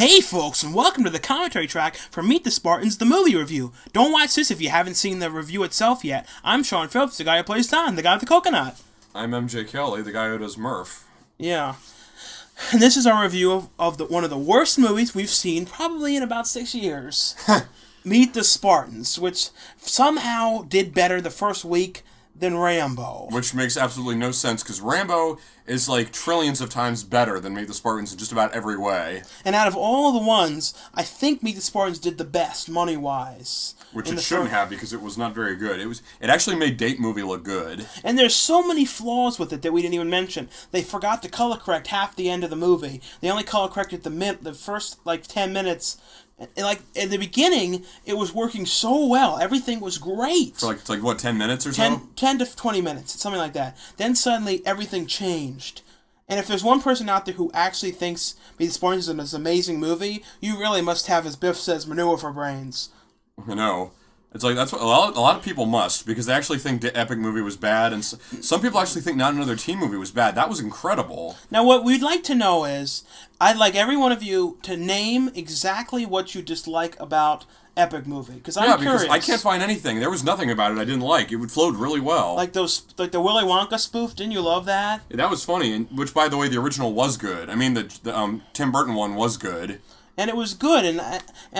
Hey folks, and welcome to the commentary track for Meet the Spartans, the movie review. Don't watch this if you haven't seen the review itself yet. I'm Sean Phillips, the guy who plays Don, the guy with the coconut. I'm MJ Kelly, the guy who does Murph. Yeah. And this is our review of one of the worst movies we've seen probably in about 6 years. Meet the Spartans, which somehow did better the first week than Rambo. Which makes absolutely no sense, because Rambo is like trillions of times better than Meet the Spartans in just about every way. And out of all the ones, I think Meet the Spartans did the best, money-wise. Which it shouldn't have, because it was not very good. It actually made Date Movie look good. And there's so many flaws with it that we didn't even mention. They forgot to color correct half the end of the movie. They only color corrected the first, 10 minutes. And, in the beginning, it was working so well. Everything was great. For, 10 minutes or so? 10 to 20 minutes, something like that. Then suddenly, everything changed. And if there's one person out there who actually thinks Meet the Spartans is an amazing movie, you really must have, as Biff says, manure for brains. I know. It's that's what a lot of people must, because they actually think the Epic movie was bad, and some people actually think Not Another Teen Movie was bad. That was incredible. Now, what we'd like to know is, I'd like every one of you to name exactly what you dislike about Epic movie, because I'm curious. Because I can't find anything. There was nothing about it I didn't like. It flowed really well. Like the Willy Wonka spoof. Didn't you love that? Yeah, that was funny, which, by the way, the original was good. I mean, the Tim Burton one was good. And it was good, and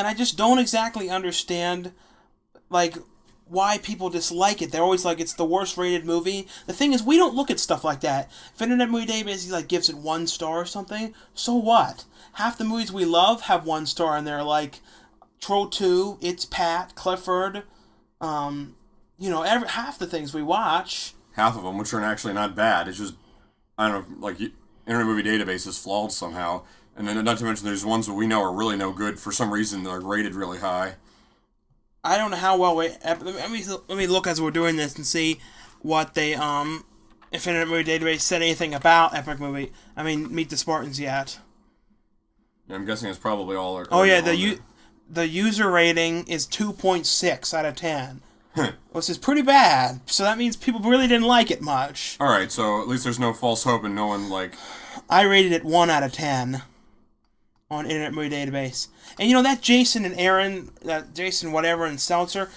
I just don't exactly understand, why people dislike it. They're always like, it's the worst rated movie. The thing is, we don't look at stuff like that. If Internet Movie Database gives it 1 star or something, so what? Half the movies we love have 1 star, and they're like Troll 2, It's Pat, Clifford, half the things we watch. Half of them, which are actually not bad. It's just, I don't know, Internet Movie Database is flawed somehow. And then, not to mention, there's ones that we know are really no good. For some reason, they're rated really high. I don't know how well let me look as we're doing this and see what they, if Internet Movie Database said anything about Epic Movie. Meet the Spartans yet. Yeah, I'm guessing it's probably all... The user rating is 2.6 out of 10. Which is pretty bad. So that means people really didn't like it much. Alright, so at least there's no false hope and no one, I rated it 1 out of 10 on Internet Movie Database. And that Jason and Aaron, Jason whatever and Seltzer,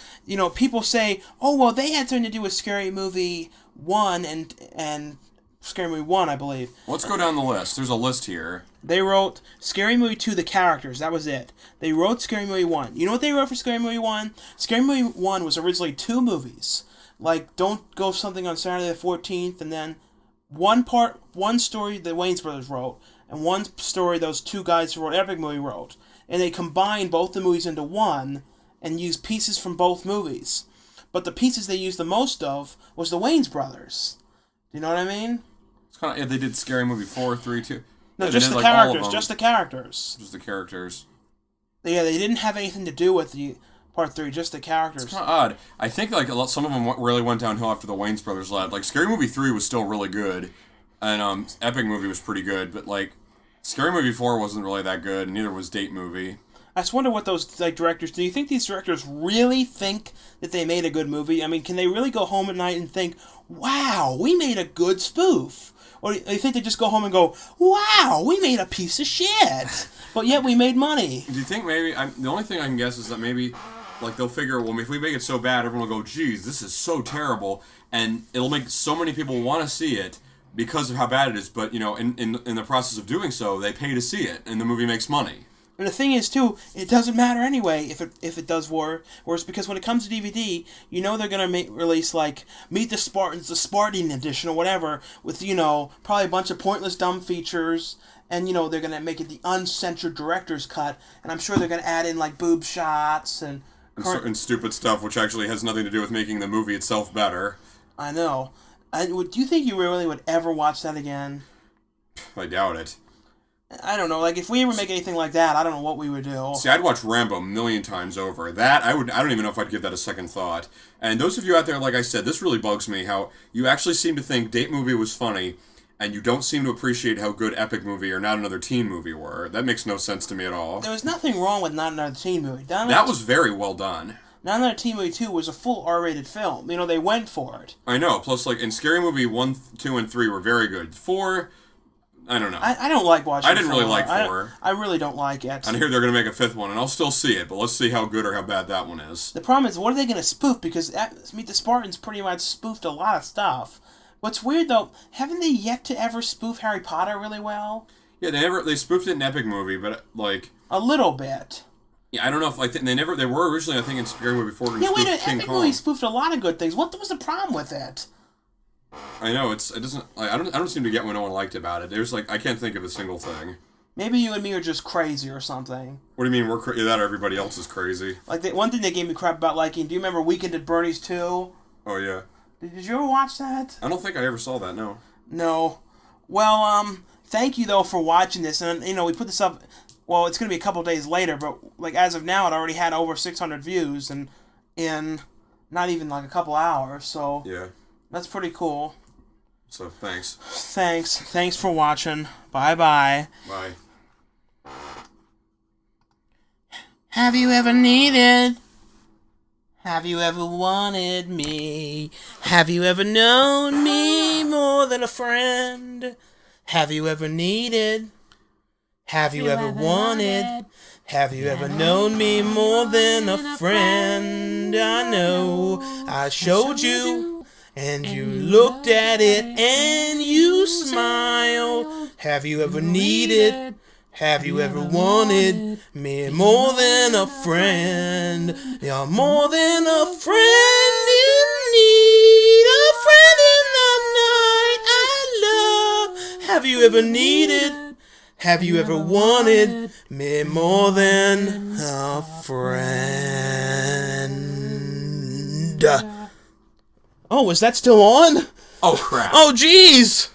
people say, oh, well, they had something to do with Scary Movie 1 and Scary Movie 1, I believe. Let's go down the list. There's a list here. They wrote Scary Movie 2, the characters. That was it. They wrote Scary Movie 1. You know what they wrote for Scary Movie 1? Scary Movie 1 was originally 2 movies. Don't Go Something on Saturday the 14th, and then one story the Wayans brothers wrote, and one story those 2 guys who wrote Epic Movie wrote. And they combined both the movies into one and used pieces from both movies. But the pieces they used the most of was the Wayans brothers. Do you know what I mean? It's kind of, they did Scary Movie 4, 3, 2. No, just the characters. Just the characters. Just the characters. Yeah, they didn't have anything to do with the Part 3, just the characters. It's kind of odd. I think some of them really went downhill after the Wayans brothers left. Scary Movie 3 was still really good, and Epic Movie was pretty good, but Scary Movie 4 wasn't really that good, and neither was Date Movie. I just wonder what those directors... Do you think these directors really think that they made a good movie? Can they really go home at night and think, wow, we made a good spoof? Or do you think they just go home and go, wow, we made a piece of shit, but yet we made money? Do you think maybe... the only thing I can guess is that maybe... they'll figure, well, if we make it so bad, everyone will go, geez, this is so terrible, and it'll make so many people want to see it because of how bad it is, but, in the process of doing so, they pay to see it, and the movie makes money. And the thing is, too, it doesn't matter anyway if it does worse, because when it comes to DVD, they're going to release, Meet the Spartans, the Spartan edition, or whatever, with, probably a bunch of pointless, dumb features, and, they're going to make it the uncensored director's cut, and I'm sure they're going to add in, boob shots and stupid stuff, which actually has nothing to do with making the movie itself better. I know. Do you think you really would ever watch that again? I doubt it. I don't know. If we ever make anything like that, I don't know what we would do. See, I'd watch Rambo 1,000,000 times over. That, I don't even know if I'd give that a second thought. And those of you out there, like I said, this really bugs me, how you actually seem to think Date Movie was funny, and you don't seem to appreciate how good Epic Movie or Not Another Teen Movie were. That makes no sense to me at all. There was nothing wrong with Not Another Teen Movie. That was very well done. Not Another Teen Movie 2 was a full R-rated film. They went for it. I know. Plus, in Scary Movie 1, 2, and 3 were very good. 4... I don't know. I don't like watching. I didn't really like 4. I really don't like it. I hear they're going to make a 5th one, and I'll still see it, but let's see how good or how bad that one is. The problem is, what are they going to spoof? Because Meet the Spartans pretty much spoofed a lot of stuff. What's weird, though, haven't they yet to ever spoof Harry Potter really well? Yeah, they spoofed it in Epic Movie, but, like... A little bit. Yeah, I don't know if, they were originally, I think, in Scary Movie 4 going to spoof King Epic Kong. Movie spoofed a lot of good things. What was the problem with it? I know, it doesn't, I don't seem to get what no one liked about it. There's, I can't think of a single thing. Maybe you and me are just crazy or something. What do you mean, we're crazy? That or everybody else is crazy? One thing they gave me crap about liking, do you remember Weekend at Bernie's 2? Oh, yeah. Did you ever watch that? I don't think I ever saw that, no. No. Well, thank you, though, for watching this. And, we put this up, well, it's going to be a couple days later, but, as of now, it already had over 600 views and in not even, a couple hours, so... Yeah. That's pretty cool. So, thanks. Thanks for watching. Bye-bye. Bye. Have you ever needed? Have you ever wanted me? Have you ever known me more than a friend? Have you ever needed? Have you ever wanted? Have you ever known me more than a friend? I know I showed you, and you looked at it, and you smiled. Have you ever needed? Have you ever wanted me more than a friend? You're more than a friend in need, a friend in the night I love. Have you ever needed? Have you ever wanted me more than a friend? Oh, is that still on? Oh, crap. Oh, jeez!